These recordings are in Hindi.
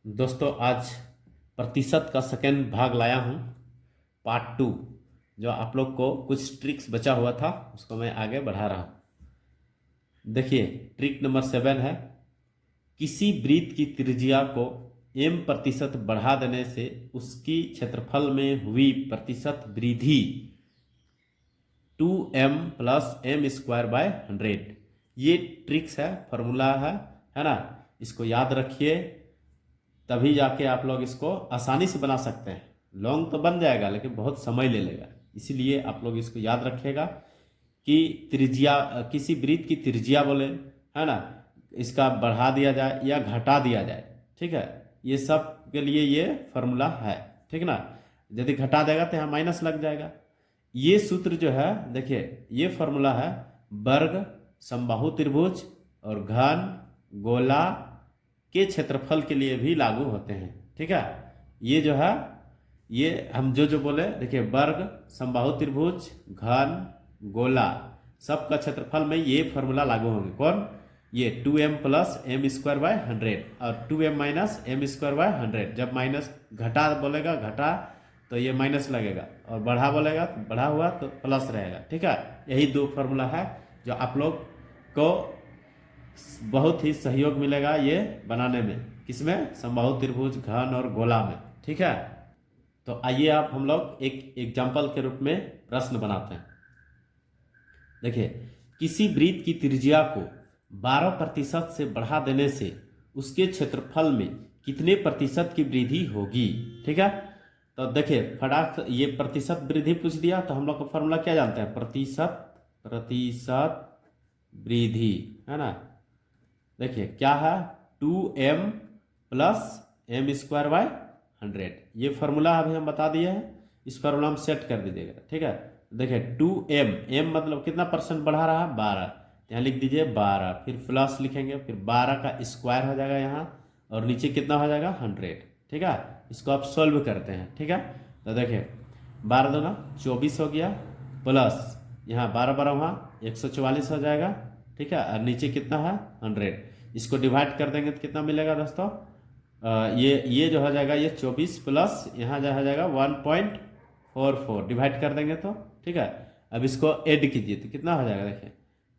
दोस्तों आज प्रतिशत का सेकेंड भाग लाया हूँ, पार्ट 2। जो आप लोग को कुछ ट्रिक्स बचा हुआ था उसको मैं आगे बढ़ा रहा हूँ। देखिए, ट्रिक नंबर 7 है, किसी वृत्त की त्रिज्या को m% बढ़ा देने से उसकी क्षेत्रफल में हुई प्रतिशत वृद्धि 2m plus M square by 100। ये ट्रिक्स है, फॉर्मूला है ना। इसको याद रखिए, तभी जाके आप लोग इसको आसानी से बना सकते हैं। लॉन्ग तो बन जाएगा लेकिन बहुत समय ले लेगा, इसीलिए आप लोग इसको याद रखिएगा कि त्रिज्या, किसी वृत्त की त्रिज्या बोले, है ना, इसका बढ़ा दिया जाए या घटा दिया जाए, ठीक है। ये सब के लिए ये फॉर्मूला है, ठीक ना। यदि घटा देगा तो यहाँ माइनस लग जाएगा। ये सूत्र जो है, देखिए ये फॉर्मूला है वर्ग, समबाहु त्रिभुज और घन, गोला के क्षेत्रफल के लिए भी लागू होते हैं, ठीक है। ये जो है, ये हम जो जो बोले, देखिए वर्ग, समबाहु त्रिभुज, घन, गोला, सबका क्षेत्रफल में ये फॉर्मूला लागू होंगे। कौन? ये 2m plus M square by 100 और 2m minus M square by 100। जब माइनस घटा बोलेगा, घटा तो ये माइनस लगेगा, और बढ़ा बोलेगा तो बढ़ा हुआ तो प्लस रहेगा, ठीक है। यही दो फॉर्मूला है जो आप लोग को बहुत ही सहयोग मिलेगा ये बनाने में। किसमें? समबाहु त्रिभुज, घन और गोला में, ठीक है। तो आइए आप हम लोग एक एग्जाम्पल के रूप में प्रश्न बनाते हैं। देखिए, किसी वृत्त की त्रिज्या को 12% से बढ़ा देने से उसके क्षेत्रफल में कितने प्रतिशत की वृद्धि होगी, ठीक है। तो देखिए फटाक, ये प्रतिशत वृद्धि पूछ दिया तो हम लोग का फॉर्मूला क्या जानते हैं? प्रतिशत वृद्धि, है ना। देखिए क्या है, 2m plus M square by 100। ये फॉर्मूला अभी हम बता दिए हैं, इस फॉर्मूला हम सेट कर दीजिएगा, ठीक है। देखिए 2m, m मतलब कितना परसेंट बढ़ा रहा है? 12। यहाँ लिख दीजिए 12, फिर प्लस लिखेंगे, फिर 12 का स्क्वायर हो जाएगा यहाँ, और नीचे कितना हो जाएगा? 100, ठीक है। इसको आप सोल्व करते हैं, ठीक है। तो देखिए 12 दूना 24 हो गया, प्लस यहाँ 12 12 वहाँ 144 हो जाएगा, ठीक है। और नीचे कितना है? 100। इसको डिवाइड कर देंगे तो कितना मिलेगा दोस्तों? ये जो हो जाएगा, ये 24 प्लस यहाँ जो हो जाएगा 1.44, डिवाइड कर देंगे तो, ठीक है। अब इसको ऐड कीजिए तो कितना हो जाएगा? देखिए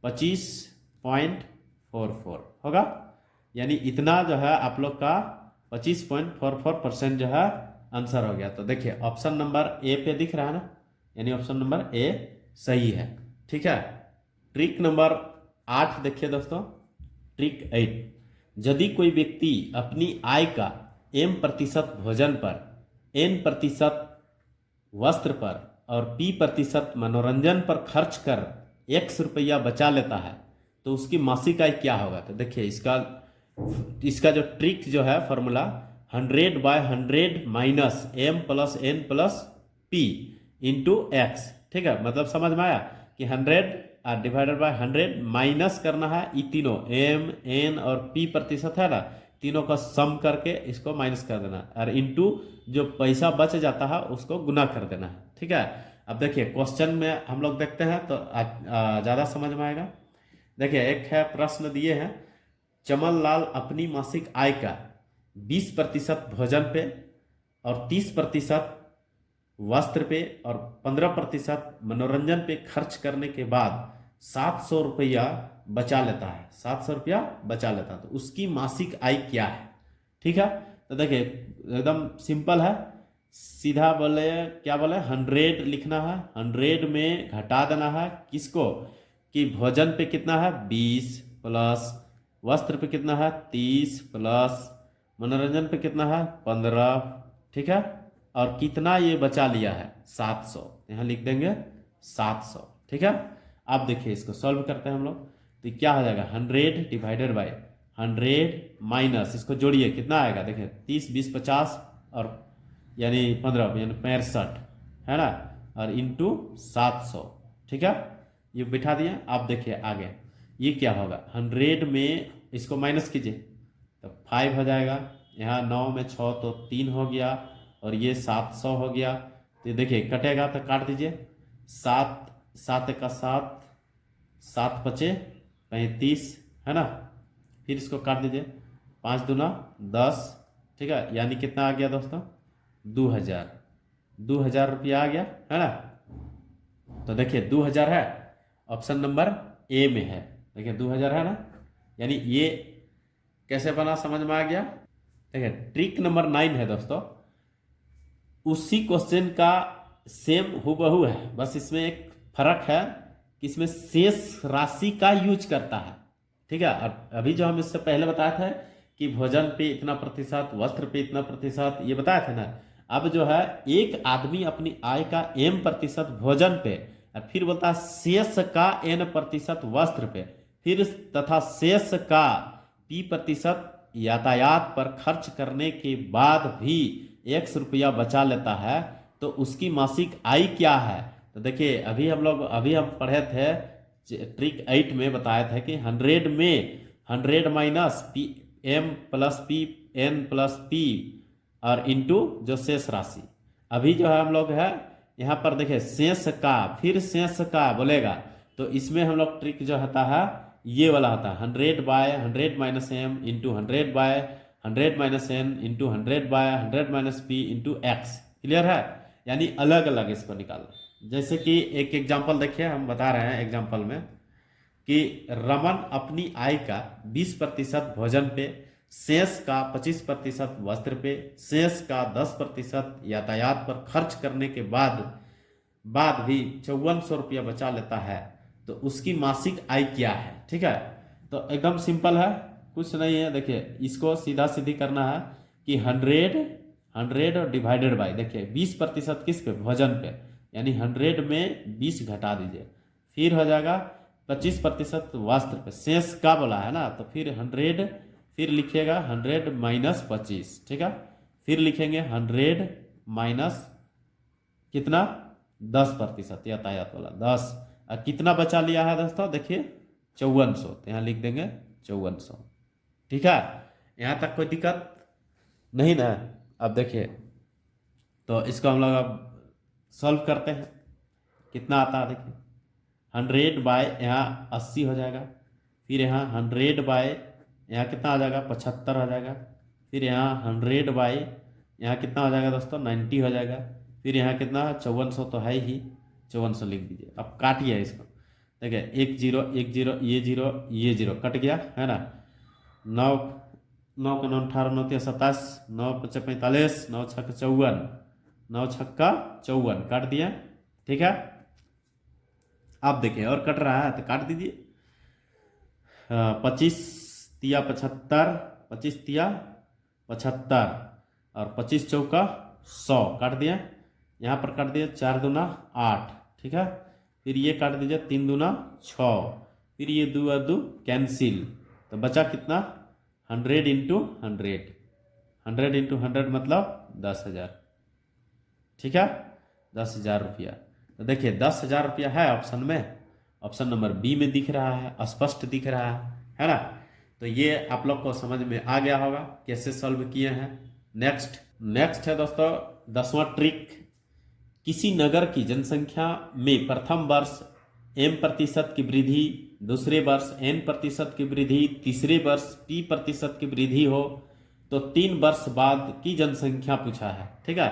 25.44 होगा। यानी इतना जो है आप लोग का 25.44% जो है आंसर हो गया। तो देखिए ऑप्शन नंबर ए पे दिख रहा है ना, यानी ऑप्शन नंबर ए सही है, ठीक है। ट्रिक नंबर 8 देखिए दोस्तों, ट्रिक 8। यदि कोई व्यक्ति अपनी आय का m% भोजन पर, n% वस्त्र पर और p% मनोरंजन पर खर्च कर x रुपया बचा लेता है तो उसकी मासिक आय क्या होगा? तो देखिए इसका जो ट्रिक जो है formula, 100/100 minus m plus n plus p into x, ठीक है। मतलब समझ में आया कि 100 डिवाइडेड बाय 100 माइनस करना है, ये तीनों m n और p प्रतिशत है ना, तीनों का सम करके इसको माइनस कर देना, और इंटू जो पैसा बच जाता है उसको गुना कर देना है, ठीक है। अब देखिए क्वेश्चन में हम लोग देखते हैं तो ज़्यादा समझ में आएगा। देखिए एक है प्रश्न दिए हैं, चमन लाल अपनी मासिक आय का 20% भोजन पे और 30% वस्त्र पे और 15% मनोरंजन पे खर्च करने के बाद 700 रुपया बचा लेता है, 700 रुपया बचा लेता है, तो उसकी मासिक आय क्या है, ठीक है। तो देखिए एकदम सिंपल है, सीधा बोले, क्या बोले, 100 लिखना है, 100 में घटा देना है किसको? कि भोजन पे कितना है? 20 प्लस वस्त्र पे कितना है? 30 प्लस मनोरंजन पे कितना है? 15, ठीक है। और कितना ये बचा लिया है? 700, यहाँ लिख देंगे 700, ठीक है। अब देखिए इसको सॉल्व करते हैं हम लोग, तो क्या हो जाएगा? 100 डिवाइडेड बाय 100 माइनस, इसको जोड़िए कितना आएगा? देखिए 30 20 50 और यानी 15 यानी 65, है ना, और इंटू 700, ठीक है। ये बिठा दिया। आप देखिए आगे ये क्या होगा, 100 में इसको माइनस कीजिए तो 5 हो जाएगा, यहाँ 9 में 6 तो 3 हो गया, और ये 700 हो गया। तो ये देखिए कटेगा तो काट दीजिए, 7 7 का 7, 7 बचे 35, है ना। फिर इसको काट दीजिए, 5 दूना 10, ठीक है, यानी कितना आ गया दोस्तों, 2000, 2000 रुपया आ गया, है ना। तो देखिए 2000 है, ऑप्शन नंबर ए में है, देखिए 2000 है ना, यानी ये कैसे बना समझ में आ गया। देखिए ट्रिक नंबर 9 है दोस्तों, उसी क्वेश्चन का सेम हूबहू है, बस इसमें एक फर्क है कि इसमें शेष राशि का यूज करता है, ठीक है। अभी जो हम इससे पहले बताया था कि भोजन पे इतना प्रतिशत, वस्त्र पे इतना प्रतिशत, ये बताया था ना। अब जो है एक आदमी अपनी आय का m% भोजन पे, और फिर बोलता है शेष का n% वस्त्र पे, फिर तथा शेष का p% यातायात पर खर्च करने के बाद भी x रुपया बचा लेता है, तो उसकी मासिक आय क्या है। तो देखिए अभी हम पढ़े थे ट्रिक 8 में बताया था कि 100 में 100 minus P m plus P n plus P और इंटू जो शेष राशि। अभी जो है हम लोग है यहाँ पर देखिए शेष का, फिर शेष का बोलेगा, तो इसमें हम लोग ट्रिक जो होता है ये वाला होता है 100 by 100 minus m into 100 by 100 minus n into 100 by 100 minus p into x। Clear है, यानी अलग अलग इसको निकालना। जैसे कि एक एग्जाम्पल देखिए, हम बता रहे हैं एग्जाम्पल में कि रमन अपनी आय का 20% भोजन पे, शेष का 25% वस्त्र पे, शेष का 10% यातायात पर खर्च करने के बाद भी 5400 रुपया बचा लेता है, तो उसकी मासिक आय क्या है। ठीक है, तो एकदम सिंपल है, कुछ नहीं है। देखिए इसको सीधा सीधी करना है कि 100 और डिवाइडेड बाय, देखिए 20% किस पे, भोजन पे, यानी 100 में 20 घटा दीजिए, फिर हो जाएगा 25% वस्त्र पे, शेष का बोला है ना, तो फिर 100, फिर लिखिएगा 100 माइनस 25, ठीक है, फिर लिखेंगे 100 माइनस कितना 10% यातायात वाला 10, और कितना बचा लिया है दोस्तों, देखिए 5400, तो यहाँ लिख देंगे 5400। ठीक है, यहाँ तक कोई दिक्कत नहीं ना। अब देखिए तो इसको हम लोग अब सॉल्व करते हैं, कितना आता है देखिए 100 बाय यहाँ 80 हो जाएगा, फिर यहाँ 100 बाय यहाँ कितना आ जाएगा 75 हो जाएगा, फिर यहाँ 100 बाय यहाँ कितना हो जाएगा दोस्तों 90 हो जाएगा, फिर यहाँ कितना 5400 तो है ही, 5400 लिख दीजिए। अब काटिए इसको, देखिए 1 0 1 0, ये जीरो कट गया है ना, 9 9 का 9 18 9 27 9 5 45 9 6 54, 9 6 54 काट दिया। ठीक है, आप देखिए और कट रहा है तो काट दीजिए, 25 तिया 75, 25 तिया 75 और 25 चौका 100 काट दिया, यहाँ पर काट दिया 4 दूना 8, ठीक है, फिर ये काट दीजिए 3 दूना 6, फिर ये 2 और 2 कैंसिल, तो बचा कितना 100 इंटू 100, 100 इंटू 100 मतलब 10,000। ठीक है, 10,000 रुपया। तो देखिए 10,000 रुपया है ऑप्शन में, ऑप्शन नंबर बी में दिख रहा है, स्पष्ट दिख रहा है ना। तो ये आप लोग को समझ में आ गया होगा कैसे सॉल्व किए हैं। नेक्स्ट है दोस्तों 10वां ट्रिक, किसी नगर की जनसंख्या में प्रथम वर्ष m% की वृद्धि, दूसरे वर्ष n% की वृद्धि, तीसरे वर्ष p% की वृद्धि हो तो 3 वर्ष बाद की जनसंख्या पूछा है। ठीक है,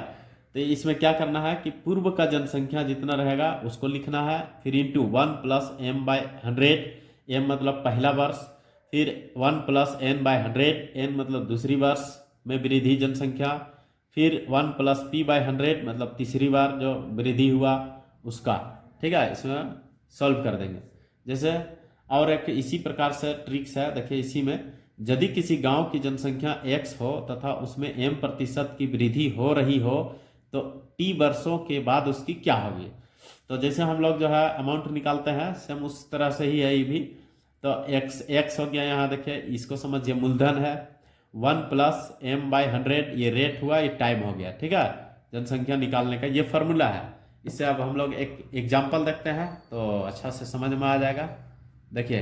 तो इसमें क्या करना है कि पूर्व का जनसंख्या जितना रहेगा उसको लिखना है, फिर into 1 plus m by 100, m मतलब पहला वर्ष, फिर 1 प्लस n बाय 100, n मतलब दूसरी वर्ष में वृद्धि जनसंख्या, फिर 1 प्लस p बाय 100 मतलब तीसरी बार जो वृद्धि हुआ उसका। ठीक है, इसमें सॉल्व कर देंगे। जैसे और एक इसी प्रकार से ट्रिक्स है, देखिए इसी में, यदि किसी गांव की जनसंख्या x हो तथा उसमें m% की वृद्धि हो रही हो तो t वर्षों के बाद उसकी क्या होगी। तो जैसे हम लोग जो है अमाउंट निकालते हैं सेम उस तरह से ही है ये भी। तो x हो गया, यहाँ देखिए इसको समझिए मूलधन है, 1 प्लस m बाय 100 ये रेट हुआ, ये टाइम हो गया। ठीक है, जनसंख्या निकालने का ये फॉर्मूला है। इससे अब हम लोग एक एग्जाम्पल देखते हैं तो अच्छा से समझ में आ जाएगा। देखिए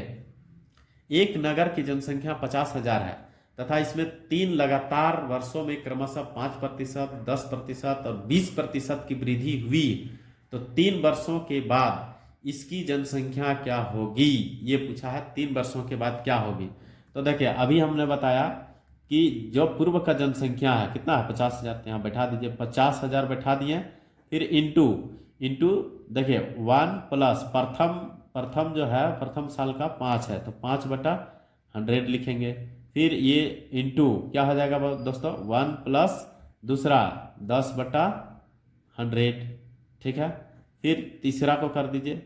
एक नगर की जनसंख्या 50,000 है तथा इसमें 3 लगातार वर्षों में क्रमशः 5%, 10% और 20% की वृद्धि हुई, तो 3 वर्षों के बाद इसकी जनसंख्या क्या होगी, ये पूछा है 3 वर्षों के बाद क्या होगी। तो देखिए अभी हमने बताया कि जो पूर्व का जनसंख्या है कितना है 50,000, यहाँ बैठा दीजिए 50,000 बैठा दिए। फिर इंटू इंटू देखिए 1 प्लस प्रथम जो है प्रथम साल का 5 है तो 5/100 लिखेंगे। फिर ये इंटू क्या हो जाएगा दोस्तों 1 प्लस दूसरा 10/100, ठीक है। फिर तीसरा को कर दीजिए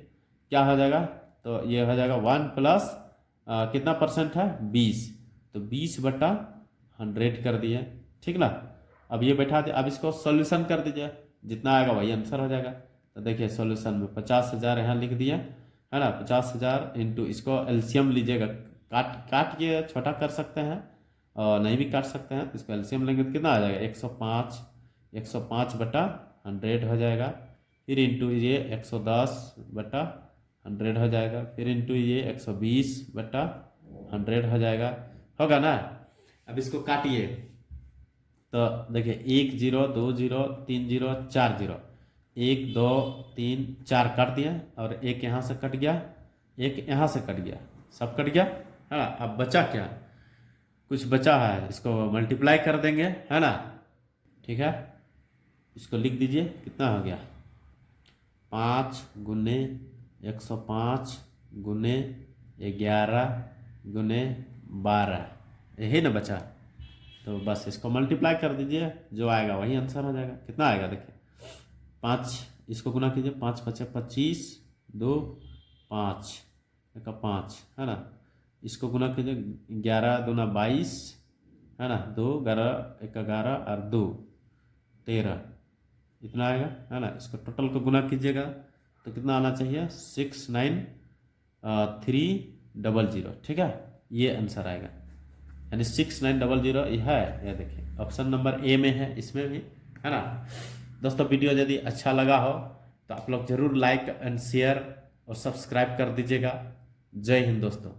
क्या हो जाएगा, तो ये हो जाएगा 1 प्लस कितना परसेंट है 20, तो 20/100 कर दिए, ठीक ना। अब ये बैठा दिए, अब इसको सॉल्यूशन कर दीजिए, जितना आएगा वही आंसर हो जाएगा। तो देखिए सॉल्यूशन में 50,000 यहाँ लिख दिया है ना, 50,000 इंटू इसको एलसीएम लीजिएगा, काट के छोटा कर सकते हैं और नहीं भी काट सकते हैं, तो इसको एलसीएम लेंगे तो कितना आ जाएगा 105/100 हो जाएगा। फिर इंटू ये 110/100 हो जाएगा। फिर इंटू ये 120/100 हो जाएगा, होगा ना। अब इसको काटिए तो देखिए 1 0 2 0 3 0 4 0, 1 2 3 4 काट दिया और एक यहाँ से कट गया, एक यहाँ से कट गया, सब कट गया है ना। अब बचा क्या, कुछ बचा है, इसको मल्टीप्लाई कर देंगे है ना, ठीक है। इसको लिख दीजिए कितना हो गया 5 गुने 105 गुने 11 गुने 12, यही ना बचा। तो बस इसको मल्टीप्लाई कर दीजिए, जो आएगा वही आंसर हो जाएगा। कितना आएगा देखिए 5, इसको गुना कीजिए 5 5 25 2 5 5 है ना, इसको गुना कीजिए 11 दूना 22 है ना, 2 11 1 11 और 2 13, इतना आएगा है ना। इसको टोटल को गुना कीजिएगा तो कितना आना चाहिए 69300, ठीक है, ये आंसर आएगा, यानी 6900 ये है। ये देखिए ऑप्शन नंबर ए में है, इसमें भी है ना। दोस्तों वीडियो यदि अच्छा लगा हो तो आप लोग जरूर लाइक एंड शेयर और सब्सक्राइब कर दीजिएगा। जय हिंद दोस्तों।